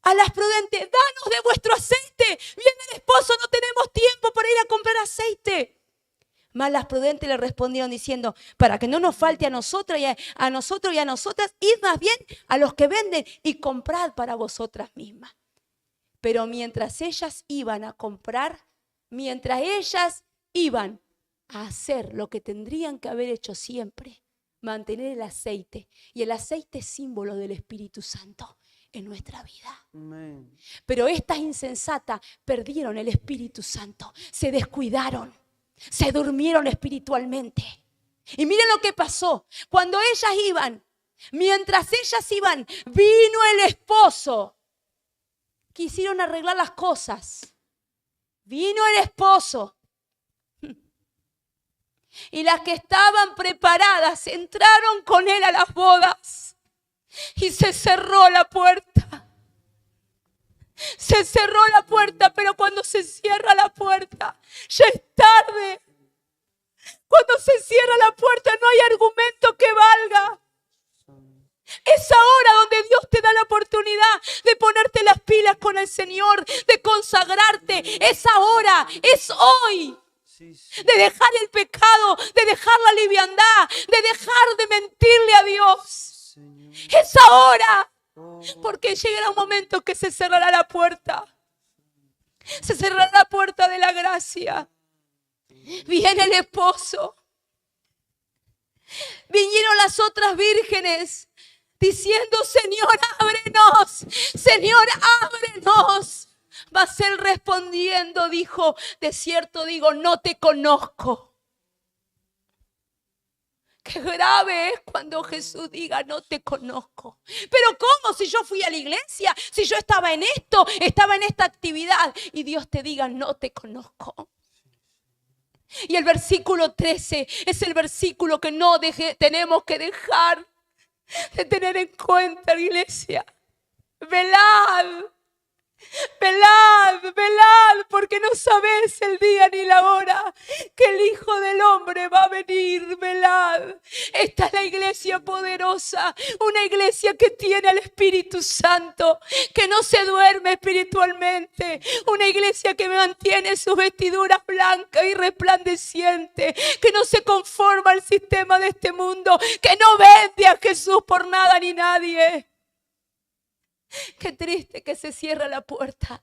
[SPEAKER 1] a las prudentes: danos de vuestro aceite, viene el esposo, no tenemos tiempo para ir a comprar aceite. Mas las prudentes le respondieron diciendo: para que no nos falte a nosotros y a nosotras, id más bien a los que venden y comprad para vosotras mismas. Pero mientras ellas iban a comprar, mientras ellas iban a hacer lo que tendrían que haber hecho siempre, mantener el aceite, y el aceite es símbolo del Espíritu Santo en nuestra vida.
[SPEAKER 2] Amén.
[SPEAKER 1] Pero estas insensatas perdieron el Espíritu Santo, se descuidaron, se durmieron espiritualmente. Y miren lo que pasó. Cuando ellas iban, mientras ellas iban, vino el esposo. Quisieron arreglar las cosas. Vino el esposo. Y las que estaban preparadas entraron con él a las bodas. Y se cerró la puerta. Se cerró la puerta, pero cuando se cierra la puerta, ya es tarde. Cuando se cierra la puerta no hay argumento que valga. Es ahora donde Dios te da la oportunidad de ponerte las pilas con el Señor, de consagrarte. Es ahora, es hoy. De dejar el pecado, de dejar la liviandad, de dejar de mentirle a Dios. Es ahora. Porque llegará un momento que se cerrará la puerta. Se cerrará la puerta de la gracia. Viene el esposo. Vinieron las otras vírgenes diciendo: Señor, ábrenos. Señor, ábrenos. Mas él respondiendo dijo: de cierto digo, no te conozco. Qué grave es cuando Jesús diga: no te conozco. Pero ¿cómo? Si yo fui a la iglesia, si yo estaba en esto, estaba en esta actividad, y Dios te diga: no te conozco. Y el versículo 13 es el versículo que no tenemos que dejar de tener en cuenta, iglesia. Velad. Velad, velad, porque no sabéis el día ni la hora que el Hijo del Hombre va a venir. Velad. Esta es la iglesia poderosa, una iglesia que tiene al Espíritu Santo, que no se duerme espiritualmente, una iglesia que mantiene sus vestiduras blancas y resplandecientes, que no se conforma al sistema de este mundo, que no vende a Jesús por nada ni nadie. Qué triste que se cierra la puerta.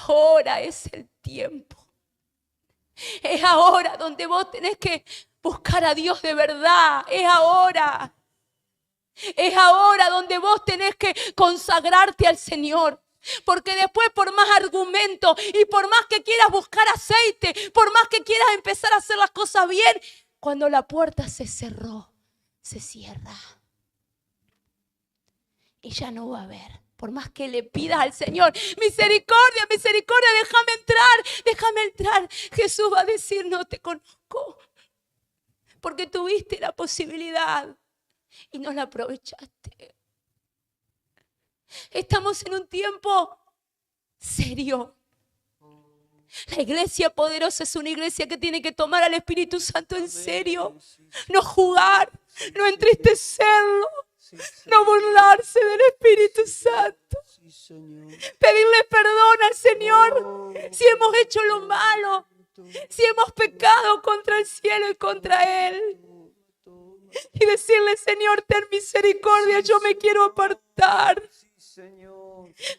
[SPEAKER 1] Ahora es el tiempo. Es ahora donde vos tenés que buscar a Dios de verdad. Es ahora. Es ahora donde vos tenés que consagrarte al Señor. Porque después, por más argumentos y por más que quieras buscar aceite, por más que quieras empezar a hacer las cosas bien, cuando la puerta se cerró, se cierra. Y ya no va a haber. Por más que le pidas al Señor, misericordia, misericordia, déjame entrar. Jesús va a decir, no te conozco. Porque tuviste la posibilidad y no la aprovechaste. Estamos en un tiempo serio. La iglesia poderosa es una iglesia que tiene que tomar al Espíritu Santo en serio. No jugar, no entristecerlo, no burlarse del Espíritu Santo. Pedirle perdón al Señor si hemos hecho lo malo, si hemos pecado contra el cielo y contra Él. Y decirle, Señor, ten misericordia, yo me quiero apartar.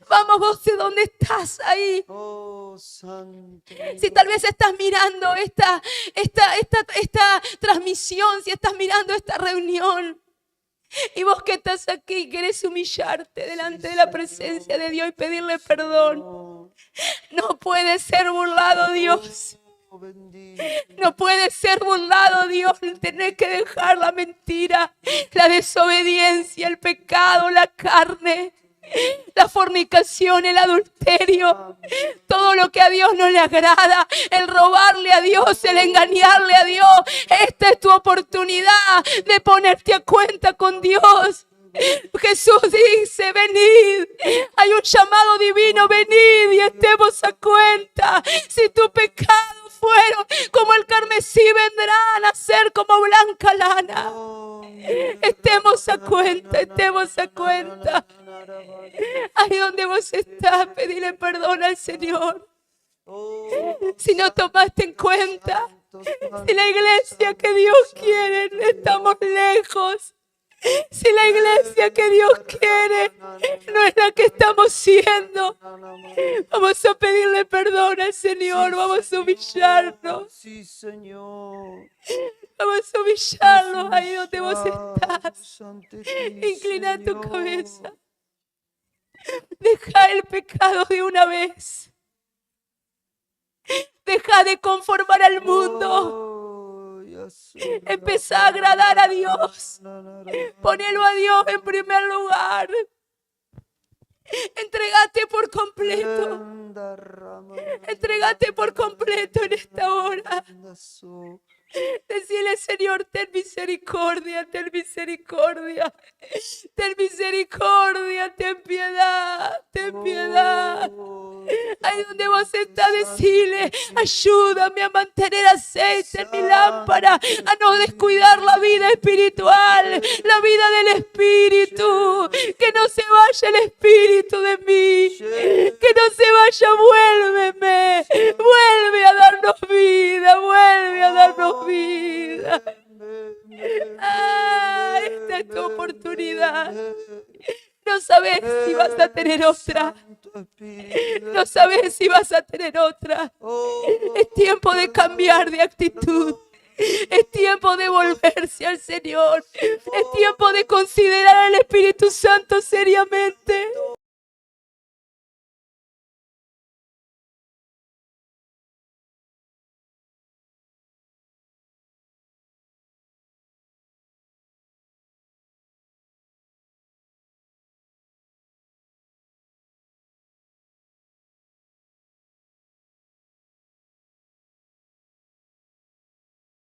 [SPEAKER 1] Vamos, vos de dónde estás ahí. Si tal vez estás mirando esta transmisión, si estás mirando esta reunión, y vos que estás aquí querés humillarte delante de la presencia de Dios y pedirle perdón, no puede ser burlado Dios. No puede ser burlado Dios. Tener que dejar la mentira, la desobediencia, el pecado, la carne, la fornicación, el adulterio, todo lo que a Dios no le agrada, el robarle a Dios, el engañarle a Dios. Esta es tu oportunidad de ponerte a cuenta con Dios. Jesús dice, venid, hay un llamado divino, venid y estemos a cuenta. Si tu pecado fueron como el carmesí, vendrán a ser como blanca lana. Estemos a cuenta, estemos a cuenta. Ahí donde vos estás, pedile perdón al Señor. Si no tomaste en cuenta, si la iglesia que Dios quiere, estamos lejos. Si la iglesia que Dios quiere no es la que estamos siendo, vamos a pedirle perdón al Señor, vamos a humillarnos. Vamos a humillarnos ahí donde vos estás. Inclina tu cabeza. Deja el pecado de una vez. Deja de conformar al mundo. Empezá a agradar a Dios. Ponelo a Dios en primer lugar. Entregate por completo. Entregate por completo en esta hora. Decirle, Señor, ten misericordia, ten misericordia. Ten misericordia, ten piedad, ten piedad. Ahí donde vos estás, decirle, ayúdame a mantener aceite en mi lámpara, a no descuidar la vida espiritual, la vida del Espíritu. Que no se vaya el Espíritu de mí, que no se vaya, vuélveme, vuelve a darnos vida, vuelve a darnos vida. Ah, esta es tu oportunidad. No sabes si vas a tener otra. No sabes si vas a tener otra. Es tiempo de cambiar de actitud. Es tiempo de volverse al Señor. Es tiempo de considerar al Espíritu Santo seriamente.